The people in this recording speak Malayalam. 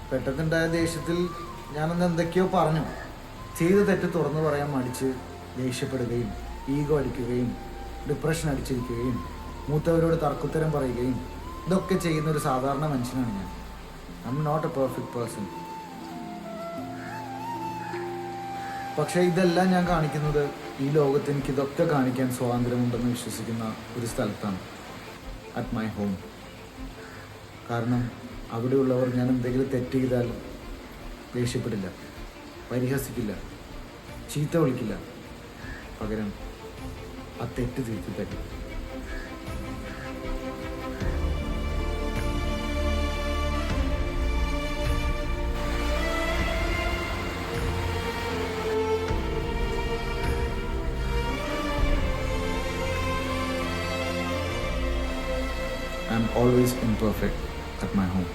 പെട്ടെന്നുണ്ടായ ദേഷ്യത്തിൽ ഞാനന്ന് എന്തൊക്കെയോ പറഞ്ഞു. ചെയ്ത തെറ്റ് തുറന്നു പറയാൻ മടിച്ച് ദേഷ്യപ്പെടുകയും ഈഗോ അടിക്കുകയും ഡിപ്രഷൻ അടിച്ചിരിക്കുകയും മൂത്തവരോട് തർക്കുത്തരം പറയുകയും ഇതൊക്കെ ചെയ്യുന്ന ഒരു സാധാരണ മനുഷ്യനാണ് ഞാൻ. I am not a perfect person. പക്ഷേ ഇതെല്ലാം ഞാൻ കാണിക്കുന്നത് ഈ ലോകത്ത് എനിക്ക് ഇതൊക്കെ കാണിക്കാൻ സ്വാതന്ത്ര്യമുണ്ടെന്ന് വിശ്വസിക്കുന്ന ഒരു സ്ഥലത്താണ്, അറ്റ് മൈ ഹോം. കാരണം അവിടെയുള്ളവർ ഞാൻ എന്തെങ്കിലും തെറ്റ് ചെയ്താൽ ദേഷ്യപ്പെടില്ല, പരിഹസിക്കില്ല, ചീത്ത വിളിക്കില്ല. പകരം ആ തെറ്റ് തിരുത്തി തരും. I'm always imperfect at my home.